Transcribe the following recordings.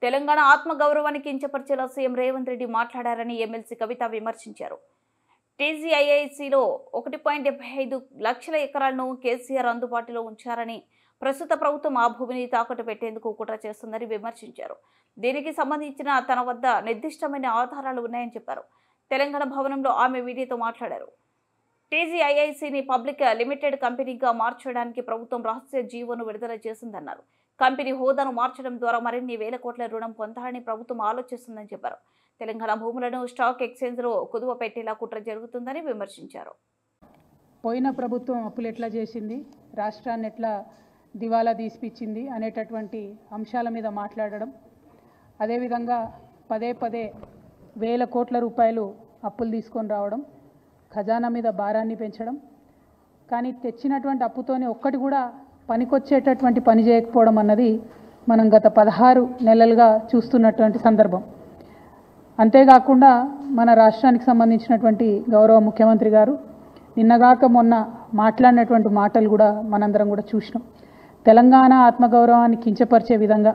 తెలంగాణ ఆత్మగౌరవాన్ని కించపరిచేలా సీఎం రేవంత్ రెడ్డి మాట్లాడారని ఎమ్మెల్సీ కవిత విమర్శించారు. టీజీఐఐసీలో 1.75 లక్షల ఎకరాలను కేసీఆర్ అందుబాటులో ఉంచారని, ప్రస్తుత ప్రభుత్వం ఆ భూమిని తాకట్టు పెట్టేందుకు కుట్ర చేస్తుందని విమర్శించారు. దీనికి సంబంధించిన తన వద్ద నిర్దిష్టమైన ఆధారాలు ఉన్నాయని చెప్పారు. తెలంగాణ భవనంలో ఆమె మీడియాతో మాట్లాడారు. టీజీఐఐసీని పబ్లిక్ లిమిటెడ్ కంపెనీగా మార్చడానికి ప్రభుత్వం రహస్య జీవోను విడుదల చేసిందన్నారు. కంపెనీ హోదాను మార్చడం ద్వారా మరిన్ని వేల కోట్ల రుణం పొందాలని ప్రభుత్వం ఆలోచిస్తుందని చెప్పారు. తెలంగాణ భూములను స్టాక్ ఎక్స్చేంజ్లో కుదువ పెట్టేలా కుట్ర జరుగుతుందని విమర్శించారు. పోయిన ప్రభుత్వం అప్పులు ఎట్లా చేసింది, రాష్ట్రాన్ని ఎట్లా దివాలా తీసిపించింది అనేటటువంటి అంశాల మీద మాట్లాడడం, అదేవిధంగా పదే పదే వేల కోట్ల రూపాయలు అప్పులు తీసుకొని రావడం, ఖజానా మీద భారాన్ని పెంచడం, కానీ తెచ్చినటువంటి అప్పుతోనే ఒక్కటి కూడా పనికొచ్చేటటువంటి పని చేయకపోవడం అన్నది మనం గత 16 నెలలుగా చూస్తున్నటువంటి సందర్భం. అంతేకాకుండా మన రాష్ట్రానికి సంబంధించినటువంటి గౌరవ ముఖ్యమంత్రి గారు నిన్నగాక మొన్న మాట్లాడినటువంటి మాటలు కూడా మనందరం కూడా చూసినాం. తెలంగాణ ఆత్మగౌరవాన్ని కించపరిచే విధంగా,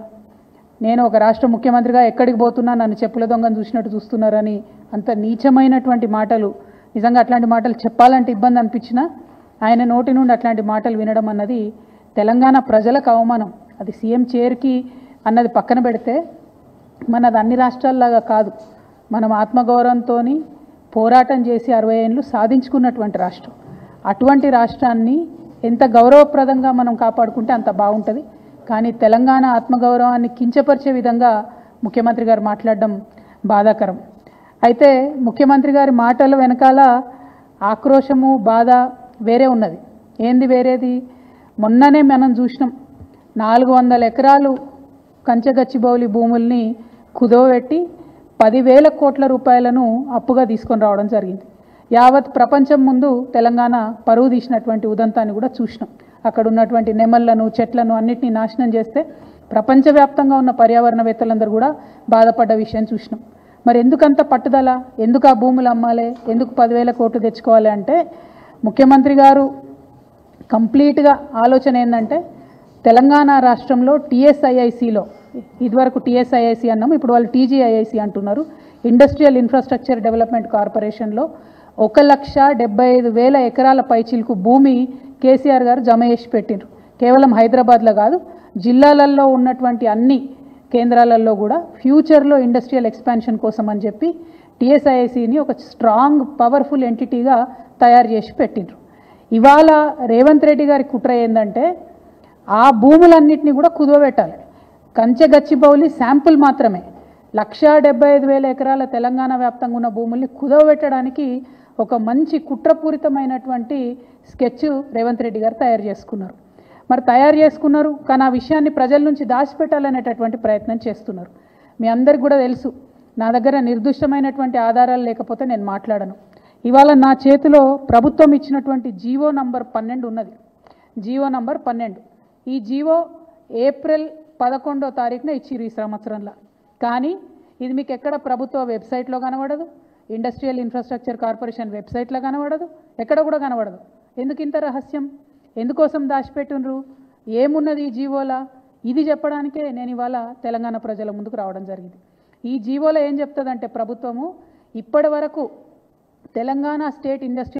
నేను ఒక రాష్ట్ర ముఖ్యమంత్రిగా ఎక్కడికి పోతున్నా నన్ను చెప్పుల దొంగను చూసినట్టు చూస్తున్నారని అంత నీచమైనటువంటి మాటలు, నిజంగా అట్లాంటి మాటలు చెప్పాలంటే ఇబ్బంది అనిపించినా ఆయన నోటి నుండి అట్లాంటి మాటలు వినడం అన్నది తెలంగాణ ప్రజలకు అవమానం. అది సీఎం చైర్కి అన్నది పక్కన పెడితే మనది అన్ని రాష్ట్రాల్లాగా కాదు. మనం ఆత్మగౌరవంతో పోరాటం చేసి 60 ఏళ్ళు సాధించుకున్నటువంటి రాష్ట్రం. అటువంటి రాష్ట్రాన్ని ఎంత గౌరవప్రదంగా మనం కాపాడుకుంటే అంత బాగుంటుంది. కానీ తెలంగాణ ఆత్మగౌరవాన్ని కించపరిచే విధంగా ముఖ్యమంత్రి గారు మాట్లాడడం బాధాకరం. అయితే ముఖ్యమంత్రి గారి మాటల వెనకాల ఆక్రోశము, బాధ వేరే ఉన్నది. ఏంది వేరేది? మొన్ననే మనం చూసినాం, 400 ఎకరాలు కంచగచ్చిబౌలి భూముల్ని కుదవబెట్టి 10,000 కోట్ల రూపాయలను అప్పుగా తీసుకొని రావడం జరిగింది. యావత్ ప్రపంచం ముందు తెలంగాణ పరువు తీసినటువంటి ఉదంతాన్ని కూడా చూసినాం. అక్కడ ఉన్నటువంటి నెమళ్లను, చెట్లను అన్నిటినీ నాశనం చేస్తే ప్రపంచవ్యాప్తంగా ఉన్న పర్యావరణవేత్తలందరూ కూడా బాధపడ్డ విషయం చూసినాం. మరి ఎందుకంత పట్టుదల? ఎందుకు ఆ భూములు అమ్మాలి? ఎందుకు 10,000 కోట్లు తెచ్చుకోవాలి అంటే, ముఖ్యమంత్రి గారు కంప్లీట్గా ఆలోచన ఏంటంటే, తెలంగాణ రాష్ట్రంలో టీఎస్ఐఐసిలో, ఇదివరకు టీఎస్ఐఐసి అన్నాము, ఇప్పుడు వాళ్ళు టీజీఐఐసి అంటున్నారు, ఇండస్ట్రియల్ ఇన్ఫ్రాస్ట్రక్చర్ డెవలప్మెంట్ కార్పొరేషన్లో 1,75,000 ఎకరాల పైచిలకు భూమి కేసీఆర్ గారు జమ చేసి పెట్టిండ్రు. కేవలం హైదరాబాద్లో కాదు, జిల్లాలలో ఉన్నటువంటి అన్ని కేంద్రాలలో కూడా ఫ్యూచర్లో ఇండస్ట్రియల్ ఎక్స్పాన్షన్ కోసం అని చెప్పి టీఎస్ఐఐసిని ఒక స్ట్రాంగ్ పవర్ఫుల్ ఎంటిటీగా తయారు చేసి పెట్టిండ్రు. ఇవాళ రేవంత్ రెడ్డి గారి కుట్ర ఏంటంటే, ఆ భూములన్నింటినీ కూడా కుదవబెట్టాలి. కంచెగచ్చిబౌలి శాంపుల్ మాత్రమే 1,75,000 ఎకరాల తెలంగాణ వ్యాప్తంగా ఉన్న భూముల్ని కుదవబెట్టడానికి ఒక మంచి కుట్రపూరితమైనటువంటి స్కెచ్ రేవంత్ రెడ్డి గారు తయారు చేసుకున్నారు. మరి తయారు చేసుకున్నారు, కానీ ఆ విషయాన్ని ప్రజల నుంచి దాచిపెట్టాలనేటటువంటి ప్రయత్నం చేస్తున్నారు. మీ అందరికి కూడా తెలుసు, నా దగ్గర నిర్దిష్టమైనటువంటి ఆధారాలు లేకపోతే నేను మాట్లాడను. ఇవాళ నా చేతిలో ప్రభుత్వం ఇచ్చినటువంటి జీవో నంబర్ 12 ఉన్నది. GO number 12. ఈ జీవో ఏప్రిల్ 11వ తారీఖున ఇచ్చిరు ఈ సంవత్సరంలో. కానీ ఇది మీకు ఎక్కడ ప్రభుత్వ వెబ్సైట్లో కనబడదు, ఇండస్ట్రియల్ ఇన్ఫ్రాస్ట్రక్చర్ కార్పొరేషన్ వెబ్సైట్లో కనబడదు, ఎక్కడ కూడా కనబడదు. ఎందుకు ఇంత రహస్యం? ఎందుకోసం దాచిపెట్టినరు? ఏమున్నది ఈ జీవోలా? ఇది చెప్పడానికే నేను ఇవాళ తెలంగాణ ప్రజల ముందుకు రావడం జరిగింది. ఈ జీవోలో ఏం చెప్తుందంటే, ప్రభుత్వము ఇప్పటి వరకు తెలంగాణ స్టేట్ ఇండస్ట్రీ